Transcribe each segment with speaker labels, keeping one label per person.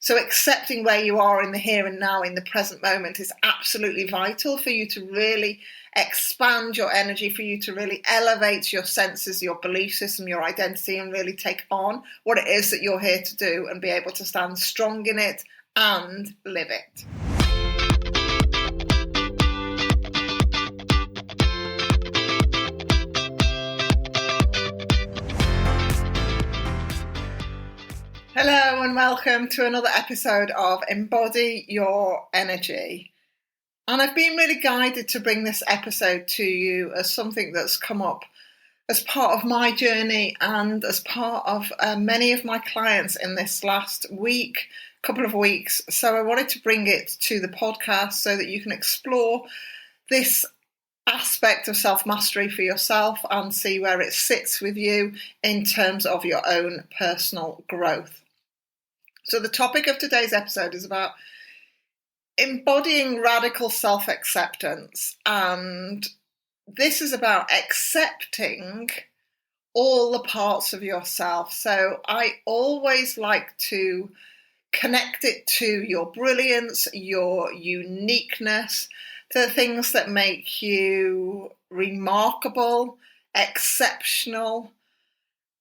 Speaker 1: So accepting where you are in the here and now, in the present moment, is absolutely vital for you to really expand your energy, for you to really elevate your senses, your belief system, your identity, and really take on what it is that you're here to do and be able to stand strong in it and live it. Hello and welcome to another episode of Embody Your Energy. And I've been really guided to bring this episode to you as something that's come up as part of my journey and as part of many of my clients in this last couple of weeks. So I wanted to bring it to the podcast so that you can explore this aspect of self-mastery for yourself and see where it sits with you in terms of your own personal growth. So the topic of today's episode is about embodying radical self-acceptance, and this is about accepting all the parts of yourself. So I always like to connect it to your brilliance, your uniqueness, the things that make you remarkable, exceptional,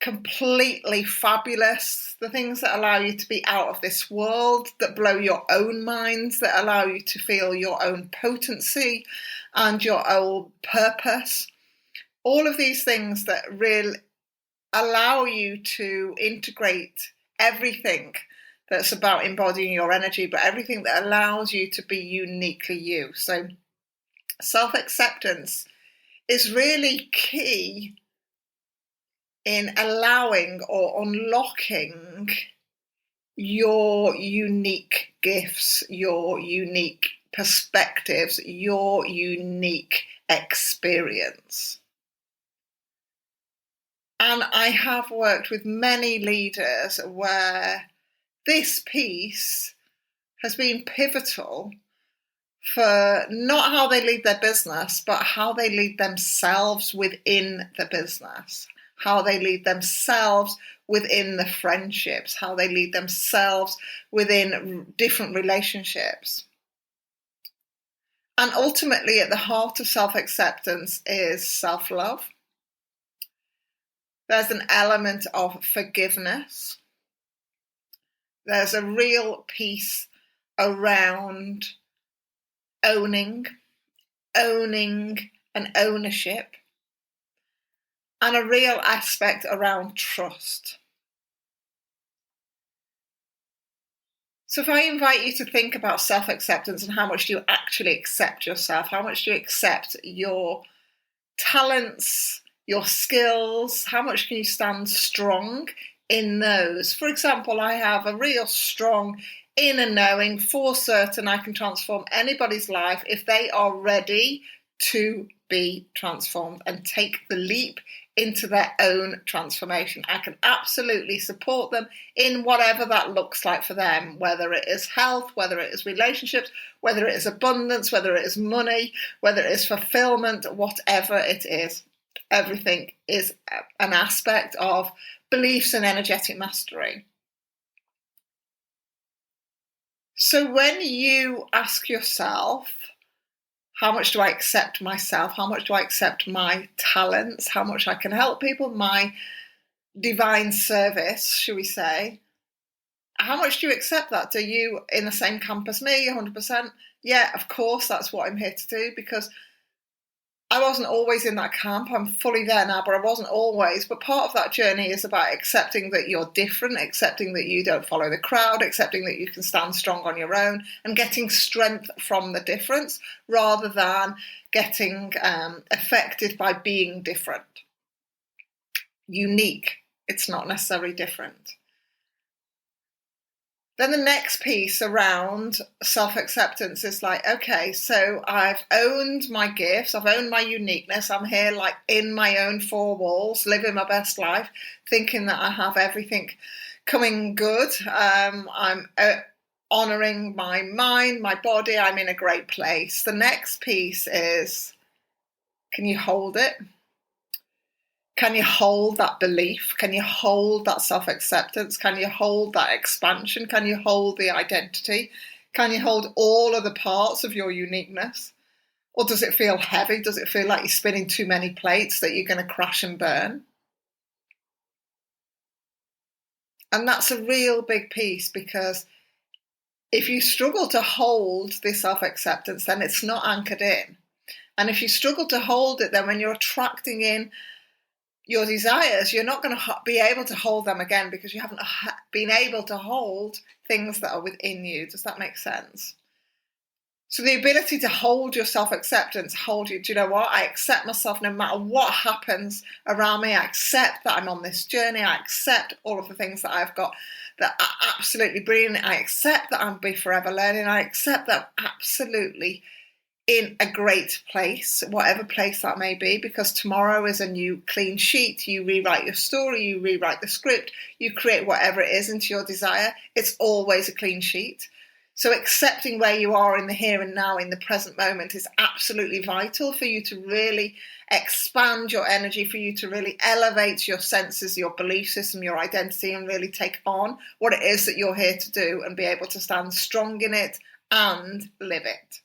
Speaker 1: completely fabulous, the things that allow you to be out of this world, that blow your own minds, that allow you to feel your own potency and your own purpose. All of these things that really allow you to integrate everything that's about embodying your energy, but everything that allows you to be uniquely you. So self-acceptance is really key in allowing or unlocking your unique gifts, your unique perspectives, your unique experience. And I have worked with many leaders where this piece has been pivotal for not how they lead their business, but how they lead themselves within the business. How they lead themselves within the friendships, how they lead themselves within different relationships. And ultimately, at the heart of self-acceptance is self-love. There's an element of forgiveness. There's a real piece around owning and ownership. And a real aspect around trust. So if I invite you to think about self-acceptance and how much do you actually accept yourself, how much do you accept your talents, your skills, how much can you stand strong in those? For example, I have a real strong inner knowing for certain I can transform anybody's life if they are ready to be transformed and take the leap into their own transformation. I can absolutely support them in whatever that looks like for them, whether it is health, whether it is relationships, whether it is abundance, whether it is money, whether it is fulfillment, whatever it is. Everything is an aspect of beliefs and energetic mastery. So when you ask yourself, how much do I accept myself? How much do I accept my talents? How much I can help people? My divine service, should we say? How much do you accept that? Are you in the same camp as me, 100%? Yeah, of course, that's what I'm here to do, because I wasn't always in that camp. I'm fully there now, but I wasn't always. But part of that journey is about accepting that you're different, accepting that you don't follow the crowd, accepting that you can stand strong on your own, and getting strength from the difference rather than getting affected by being different. Unique. It's not necessarily different. Then the next piece around self-acceptance is like, okay, so I've owned my gifts, I've owned my uniqueness, I'm here like in my own four walls, living my best life, thinking that I have everything coming good. I'm honouring my mind, my body, I'm in a great place. The next piece is, can you hold it? Can you hold that belief? Can you hold that self-acceptance? Can you hold that expansion? Can you hold the identity? Can you hold all of the parts of your uniqueness? Or does it feel heavy? Does it feel like you're spinning too many plates, that you're going to crash and burn? And that's a real big piece, because if you struggle to hold this self-acceptance, then it's not anchored in. And if you struggle to hold it, then when you're attracting in your desires, you're not going to be able to hold them again, because you haven't been able to hold things that are within you. Does that make sense? So the ability to hold your self-acceptance, hold you, do you know what? I accept myself no matter what happens around me. I accept that I'm on this journey. I accept all of the things that I've got that are absolutely brilliant. I accept that I'll be forever learning. I accept that I'm absolutely in a great place, whatever place that may be, because tomorrow is a new clean sheet. You rewrite your story, you rewrite the script, you create whatever it is into your desire. It's always a clean sheet. So accepting where you are in the here and now, in the present moment, is absolutely vital for you to really expand your energy, for you to really elevate your senses, your belief system, your identity, and really take on what it is that you're here to do and be able to stand strong in it and live it.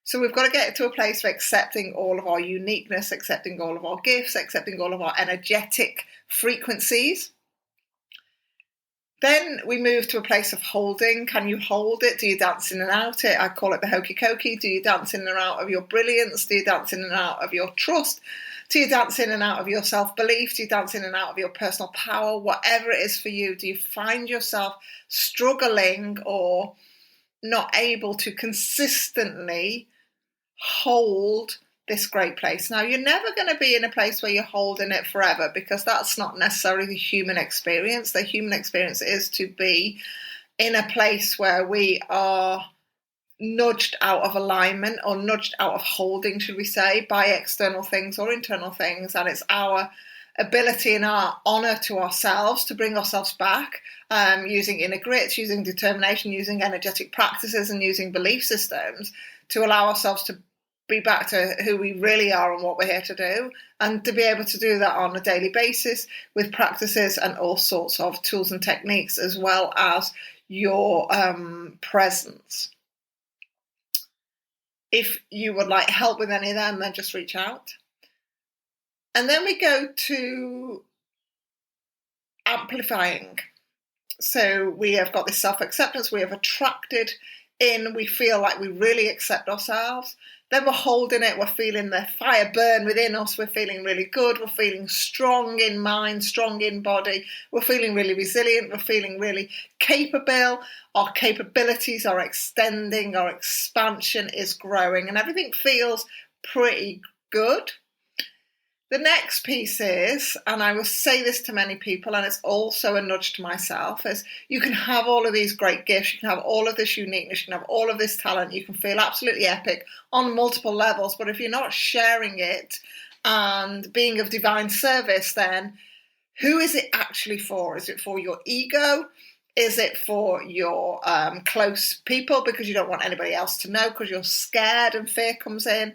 Speaker 1: So we've got to get to a place of accepting all of our uniqueness, accepting all of our gifts, accepting all of our energetic frequencies. Then we move to a place of holding. Can you hold it? Do you dance in and out it? I call it the hokey cokey. Do you dance in and out of your brilliance? Do you dance in and out of your trust? Do you dance in and out of your self-belief? Do you dance in and out of your personal power? Whatever it is for you, do you find yourself struggling or not able to consistently hold this great place? Now, you're never going to be in a place where you're holding it forever, because that's not necessarily the human experience. The human experience is to be in a place where we are nudged out of alignment, or nudged out of holding, should we say, by external things or internal things. And it's our ability and our honour to ourselves to bring ourselves back, using inner grit, using determination, using energetic practices, and using belief systems to allow ourselves to be back to who we really are and what we're here to do, and to be able to do that on a daily basis with practices and all sorts of tools and techniques, as well as your presence. If you would like help with any of them, then just reach out. And then we go to amplifying. So we have got this self-acceptance, we have attracted in, we feel like we really accept ourselves. Then we're holding it, we're feeling the fire burn within us, we're feeling really good, we're feeling strong in mind, strong in body, we're feeling really resilient, we're feeling really capable, our capabilities are extending, our expansion is growing, and everything feels pretty good. The next piece is, and I will say this to many people, and it's also a nudge to myself, is you can have all of these great gifts, you can have all of this uniqueness, you can have all of this talent, you can feel absolutely epic on multiple levels, but if you're not sharing it and being of divine service, then who is it actually for? Is it for your ego? Is it for your close people because you don't want anybody else to know, because you're scared and fear comes in?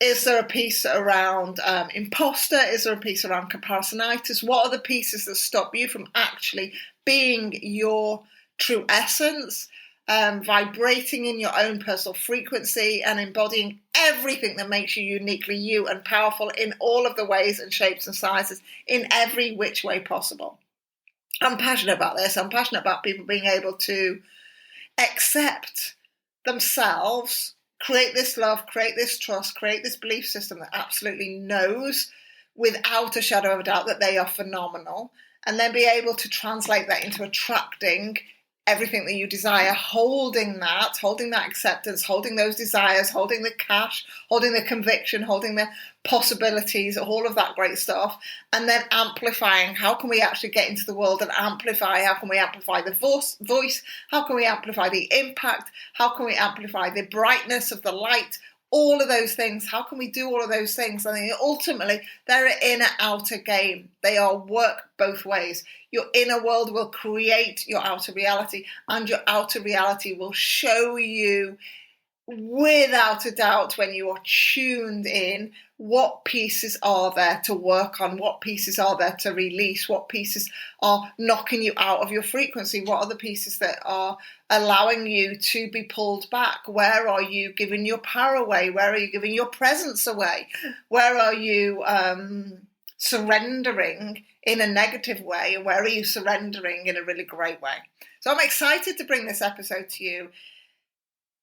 Speaker 1: Is there a piece around imposter? Is there a piece around comparisonitis? What are the pieces that stop you from actually being your true essence, vibrating in your own personal frequency and embodying everything that makes you uniquely you and powerful in all of the ways and shapes and sizes, in every which way possible? I'm passionate about this. I'm passionate about people being able to accept themselves, create this love, create this trust, create this belief system that absolutely knows without a shadow of a doubt that they are phenomenal, and then be able to translate that into attracting everything that you desire, holding that acceptance, holding those desires, holding the cash, holding the conviction, holding the possibilities, all of that great stuff, and then amplifying. How can we actually get into the world and amplify? How can we amplify the voice? How can we amplify the impact? How can we amplify the brightness of the light? All of those things. How can we do all of those things? I think ultimately they're an inner-outer game. They are work both ways. Your inner world will create your outer reality, and your outer reality will show you, without a doubt, when you are tuned in, what pieces are there to work on, what pieces are there to release, what pieces are knocking you out of your frequency, what are the pieces that are allowing you to be pulled back, where are you giving your power away, where are you giving your presence away, where are you surrendering in a negative way, and where are you surrendering in a really great way. So I'm excited to bring this episode to you.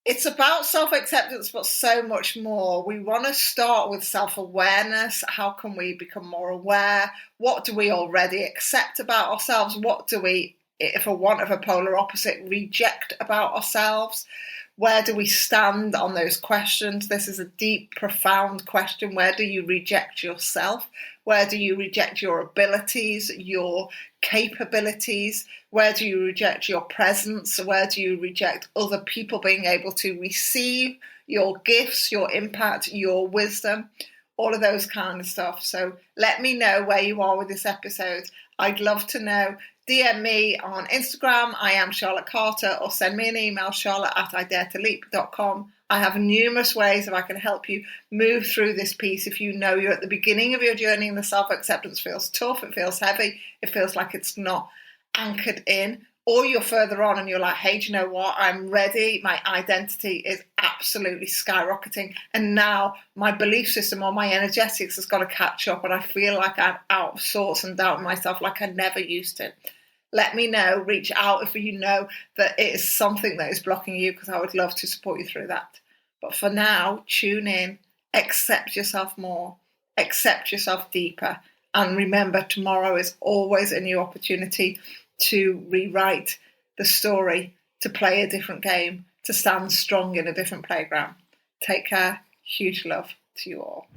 Speaker 1: It's about self-acceptance, but so much more. We want to start with self-awareness. How can we become more aware? What do we already accept about ourselves? What do we, for want of a polar opposite, reject about ourselves? Where do we stand on those questions? This is a deep, profound question. Where do you reject yourself? Where do you reject your abilities, your capabilities? Where do you reject your presence? Where do you reject other people being able to receive your gifts, your impact, your wisdom? All of those kind of stuff. So let me know where you are with this episode. I'd love to know. DM me on Instagram, I am Charlotte Carter, or send me an email, charlotte@idareteleap.com. I have numerous ways that I can help you move through this piece. If you know you're at the beginning of your journey and the self-acceptance feels tough, it feels heavy, it feels like it's not anchored in, or you're further on and you're like, hey, do you know what? I'm ready. My identity is absolutely skyrocketing. And now my belief system or my energetics has got to catch up. And I feel like I'm out of sorts and doubting myself like I never used to. Let me know. Reach out if you know that it is something that is blocking you, because I would love to support you through that. But for now, tune in, accept yourself more, accept yourself deeper. And remember, tomorrow is always a new opportunity to rewrite the story, to play a different game, to stand strong in a different playground. Take care. Huge love to you all.